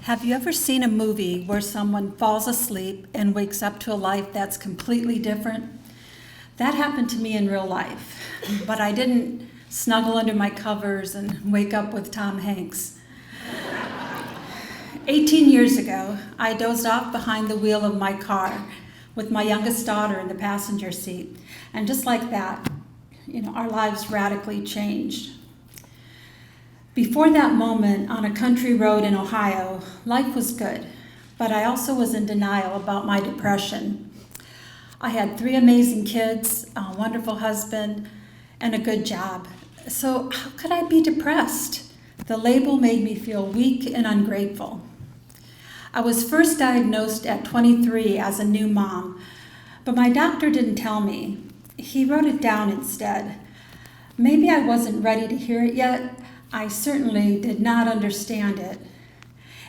Have you ever seen a movie where someone falls asleep and wakes up to a life that's completely different? That happened to me in real life, but I didn't snuggle under my covers and wake up with Tom Hanks. 18 years ago, I dozed off behind the wheel of my car with my youngest daughter in the passenger seat. And just like that, our lives radically changed. Before that moment on a country road in Ohio, life was good, but I also was in denial about my depression. I had 3 amazing kids, a wonderful husband, and a good job. So how could I be depressed? The label made me feel weak and ungrateful. I was first diagnosed at 23 as a new mom, but my doctor didn't tell me. He wrote it down instead. Maybe I wasn't ready to hear it yet. I certainly did not understand it.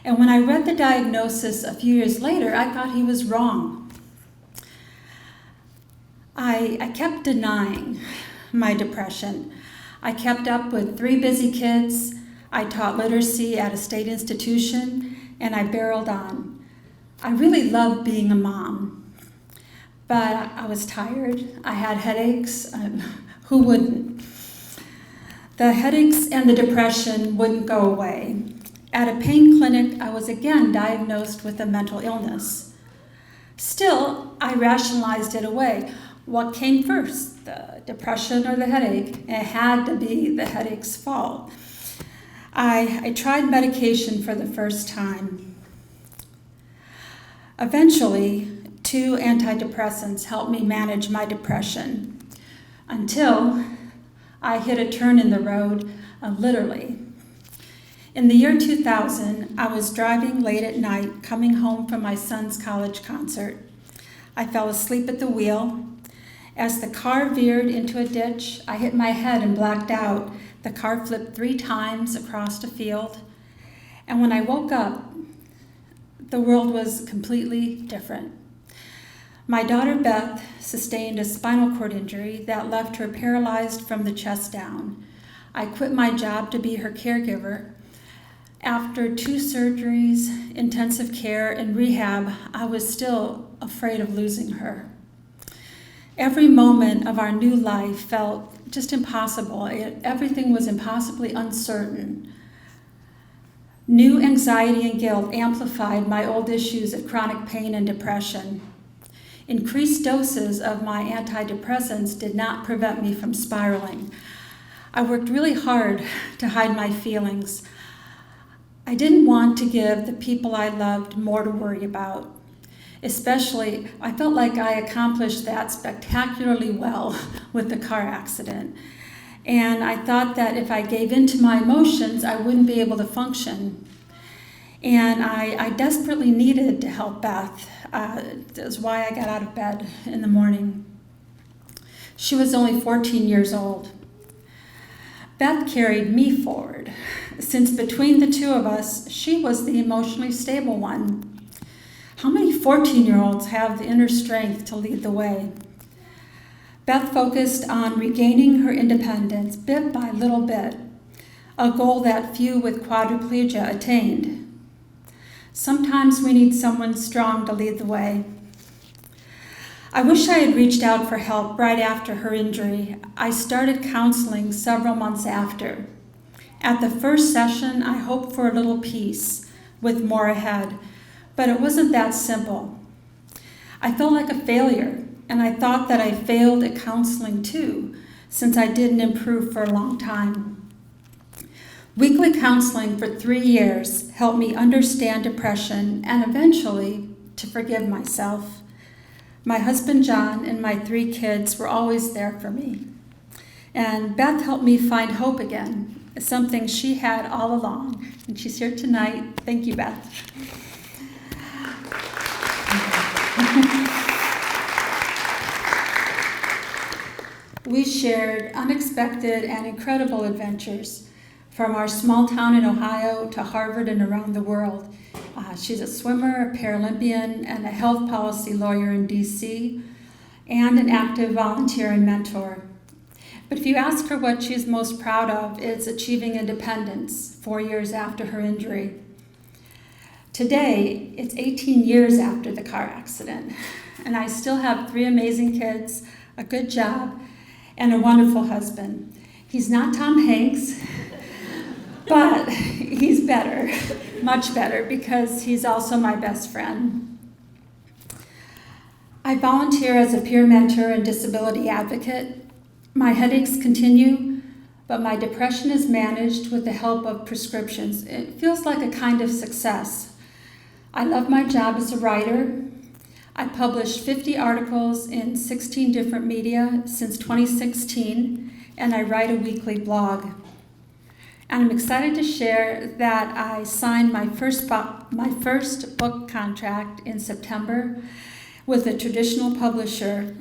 And when I read the diagnosis a few years later, I thought he was wrong. I kept denying my depression. I kept up with 3 busy kids. I taught literacy at a state institution, and I barreled on. I really loved being a mom, but I was tired. I had headaches. Who wouldn't? The headaches and the depression wouldn't go away. At a pain clinic, I was again diagnosed with a mental illness. Still, I rationalized it away. What came first, the depression or the headache? It had to be the headache's fault. I tried medication for the first time. Eventually, 2 antidepressants helped me manage my depression until I hit a turn in the road, literally. In the year 2000, I was driving late at night, coming home from my son's college concert. I fell asleep at the wheel. As the car veered into a ditch, I hit my head and blacked out. The car flipped 3 times across a field. And when I woke up, the world was completely different. My daughter Beth sustained a spinal cord injury that left her paralyzed from the chest down. I quit my job to be her caregiver. After 2 surgeries, intensive care, and rehab, I was still afraid of losing her. Every moment of our new life felt just impossible. Everything was impossibly uncertain. New anxiety and guilt amplified my old issues of chronic pain and depression. Increased doses of my antidepressants did not prevent me from spiraling. I worked really hard to hide my feelings. I didn't want to give the people I loved more to worry about. Especially, I felt like I accomplished that spectacularly well with the car accident. And I thought that if I gave in to my emotions, I wouldn't be able to function. And I desperately needed to help Beth. That's why I got out of bed in the morning. She was only 14 years old. Beth carried me forward, since between the 2 of us, she was the emotionally stable one. How many 14-year-olds have the inner strength to lead the way? Beth focused on regaining her independence bit by little bit, a goal that few with quadriplegia attained. Sometimes we need someone strong to lead the way. I wish I had reached out for help right after her injury. I started counseling several months after. At the first session, I hoped for a little peace, with more ahead, but it wasn't that simple. I felt like a failure, and I thought that I failed at counseling too, since I didn't improve for a long time. Weekly counseling for 3 years helped me understand depression and eventually to forgive myself. My husband John and my 3 kids were always there for me. And Beth helped me find hope again, something she had all along. And she's here tonight. Thank you, Beth. We shared unexpected and incredible adventures, from our small town in Ohio to Harvard and around the world. She's a swimmer, a Paralympian, and a health policy lawyer in DC, and an active volunteer and mentor. But if you ask her what she's most proud of, it's achieving independence 4 years after her injury. Today, it's 18 years after the car accident, and I still have 3 amazing kids, a good job, and a wonderful husband. He's not Tom Hanks, but he's better, much better, because he's also my best friend. I volunteer as a peer mentor and disability advocate. My headaches continue, but my depression is managed with the help of prescriptions. It feels like a kind of success. I love my job as a writer. I published 50 articles in 16 different media since 2016, and I write a weekly blog. And I'm excited to share that I signed my first book contract in September with a traditional publisher.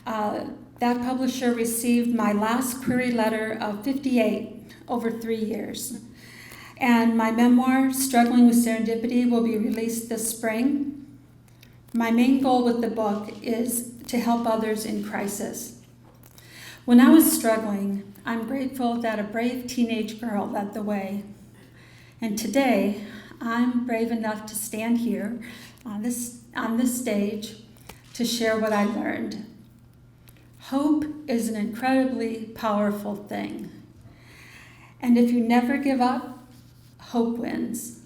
That publisher received my last query letter of 58 over 3 years. And my memoir, Struggling with Serendipity, will be released this spring. My main goal with the book is to help others in crisis. When I was struggling, I'm grateful that a brave teenage girl led the way. And today, I'm brave enough to stand here on this stage to share what I learned. Hope is an incredibly powerful thing. And if you never give up, hope wins.